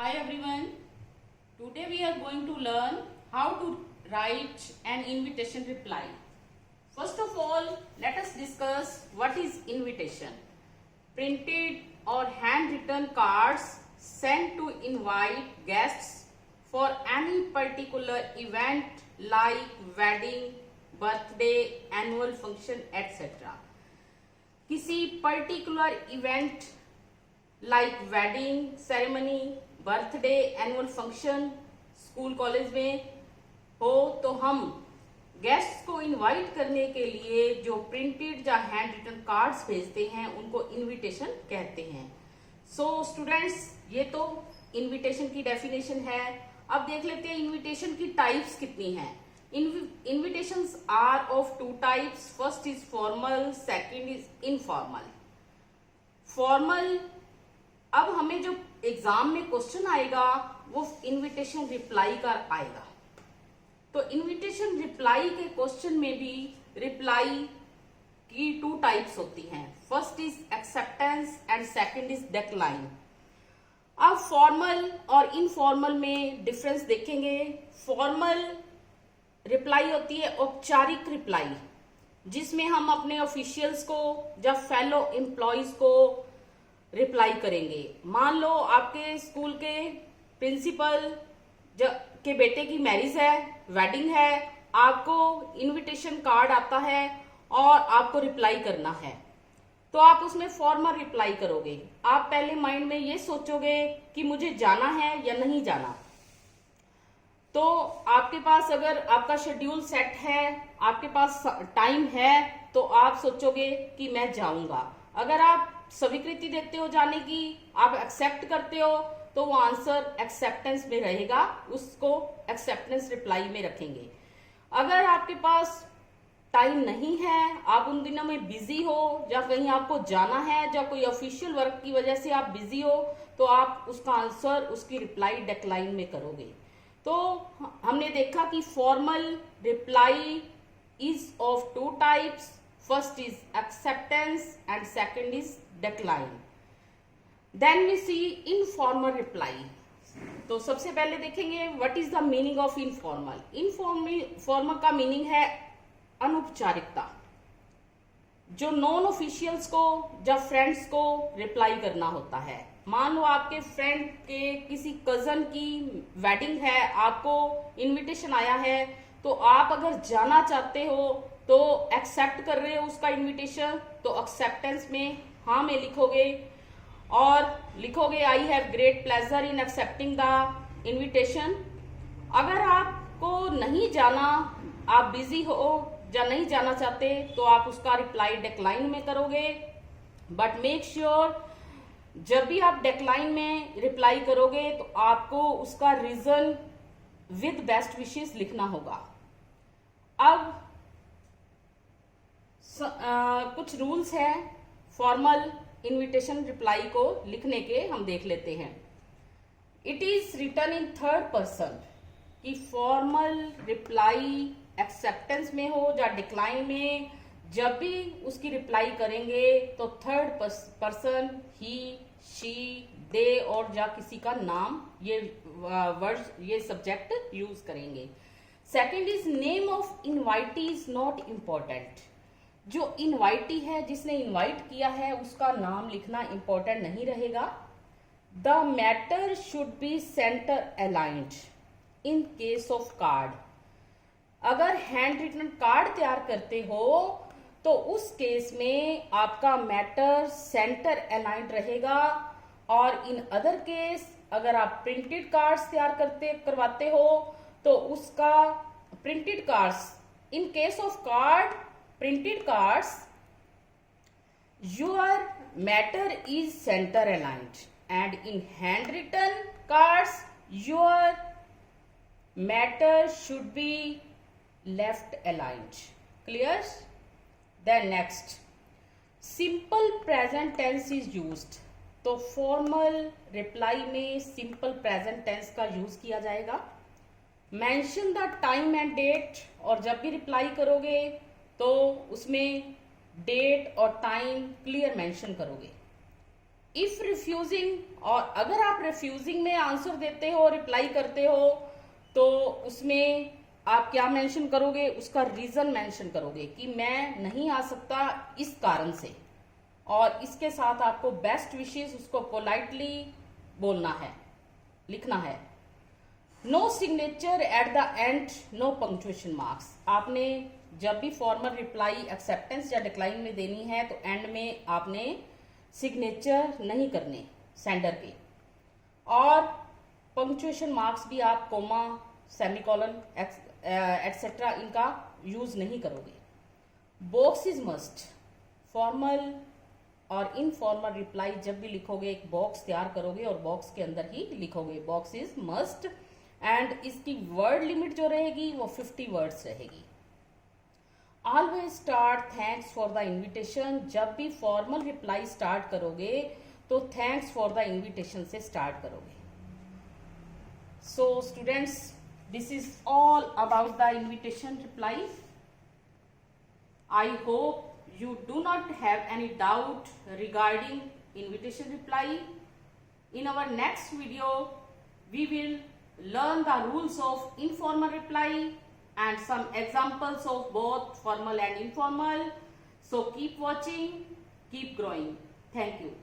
Hi everyone. Today we are going to learn how to write an invitation reply. First of all, let us discuss what is invitation. Printed or handwritten cards sent to invite guests for any particular event like wedding, birthday, annual function, etc. किसी particular event like wedding ceremony, birthday, annual function school college में हो तो हम guests को invite करने के लिए जो प्रिंटेड या हैंड रिटन कार्ड्स भेजते हैं उनको इनविटेशन कहते हैं। सो स्टूडेंट्स, ये तो इनविटेशन की डेफिनेशन है। अब देख लेते हैं इनविटेशन की टाइप्स कितनी हैं। Invitations are of two types. First is formal, second is informal. Formal, अब हमें जो एग्जाम में क्वेश्चन आएगा वो इनविटेशन रिप्लाई का आएगा। तो इनविटेशन रिप्लाई के क्वेश्चन में भी रिप्लाई की टू टाइप्स होती हैं। First is acceptance and second is decline. अब फॉर्मल और इनफॉर्मल में डिफरेंस देखेंगे। फॉर्मल रिप्लाई होती है औपचारिक रिप्लाई, जिसमें हम अपने ऑफिशियल्स को या फेलो एम्प्लॉयज को रिप्लाई करेंगे। मान लो आपके स्कूल के प्रिंसिपल के बेटे की मैरिज है, वेडिंग है, आपको इनविटेशन कार्ड आता है और आपको रिप्लाई करना है, तो आप उसमें फॉर्मल रिप्लाई करोगे। आप पहले माइंड में ये सोचोगे कि मुझे जाना है या नहीं जाना। तो आपके पास अगर आपका शेड्यूल सेट है, आपके पास टाइम है, तो आप सोचोगे कि मैं जाऊंगा। अगर आप स्वीकृति देते हो जाने की, आप एक्सेप्ट करते हो, तो वो आंसर एक्सेप्टेंस में रहेगा, उसको एक्सेप्टेंस रिप्लाई में रखेंगे। अगर आपके पास टाइम नहीं है, आप उन दिनों में बिजी हो या कहीं आपको जाना है या कोई ऑफिशियल वर्क की वजह से आप बिजी हो, तो आप उसका आंसर, उसकी रिप्लाई डिक्लाइन में करोगे। तो हमने देखा कि formal reply is of two types. First is acceptance and second is decline. Then we see informal reply. तो सबसे पहले देखेंगे what is the meaning of informal. Informal का मीनिंग है अनौपचारिकता, जो नॉन ऑफिशियल्स को या फ्रेंड्स को रिप्लाई करना होता है। मान लो आपके फ्रेंड के किसी कजन की वेडिंग है, आपको इनविटेशन आया है, तो आप अगर जाना चाहते हो तो एक्सेप्ट कर रहे हो उसका इनविटेशन, तो एक्सेप्टेंस में हाँ में लिखोगे और लिखोगे I have great pleasure in accepting the invitation. अगर आपको नहीं जाना, आप बिजी हो या नहीं जाना चाहते, तो आप उसका रिप्लाई डिक्लाइन में करोगे। बट मेक श्योर जब भी आप डिक्लाइन में रिप्लाई करोगे तो आपको उसका रीजन विद बेस्ट विशेस लिखना होगा। अब कुछ रूल्स हैं फॉर्मल इनविटेशन रिप्लाई को लिखने के, हम देख लेते हैं। It is written in third person, कि फॉर्मल रिप्लाई एक्सेप्टेंस में हो या डिक्लाइन में, जब भी उसकी रिप्लाई करेंगे तो थर्ड पर्सन ही, शी, दे और या किसी का नाम, ये वर्ड, ये सब्जेक्ट यूज करेंगे। Second is name of invitee is not important. जो इनवाइटी है, जिसने इनवाइट किया है, उसका नाम लिखना इंपॉर्टेंट नहीं रहेगा। The matter should B centre aligned in case of card. अगर हैंड रिटन कार्ड तैयार करते हो तो उस केस में आपका मैटर सेंटर अलाइंड रहेगा। और इन अदर केस, अगर आप प्रिंटेड कार्ड्स तैयार करवाते हो तो उसका printed cards, in case of card printed cards, your matter is centre aligned, and in handwritten cards your matter should be left aligned. Clear? Then next, simple present tense is used. तो formal reply में simple present tense का use किया जाएगा। Mention the time and date, और जब भी reply करोगे तो उसमें डेट और टाइम क्लियर मेंशन करोगे। इफ रिफ्यूजिंग, और अगर आप रिफ्यूजिंग में आंसर देते हो, रिप्लाई करते हो, तो उसमें आप क्या मेंशन करोगे, उसका रीजन मेंशन करोगे कि मैं नहीं आ सकता इस कारण से, और इसके साथ आपको बेस्ट विशेस उसको पोलाइटली बोलना है, लिखना है। No signature at the end, no punctuation marks. आपने जब भी फॉर्मल रिप्लाई एक्सेप्टेंस या डिक्लाइन में देनी है तो एंड में आपने सिग्नेचर नहीं करने सेंडर के, और पंक्चुएशन मार्क्स भी आप कोमा, सेमीकोलन एटसेट्रा इनका यूज नहीं करोगे। Box is must. फॉर्मल और इनफॉर्मल रिप्लाई जब भी लिखोगे एक बॉक्स तैयार करोगे और बॉक्स के अंदर ही लिखोगे, बॉक्स इज मस्ट। एंड इसकी वर्ड लिमिट जो रहेगी वो 50 वर्ड्स रहेगी। Always start thanks for the invitation. जब भी फॉर्मल रिप्लाई स्टार्ट करोगे तो थैंक्स फॉर द इन्विटेशन से स्टार्ट करोगे। So students, this is all about the invitation reply. I hope you do not have any doubt regarding invitation reply. In our next video, we will learn the rules of informal reply and some examples of both formal and informal. So keep watching, keep growing. Thank you.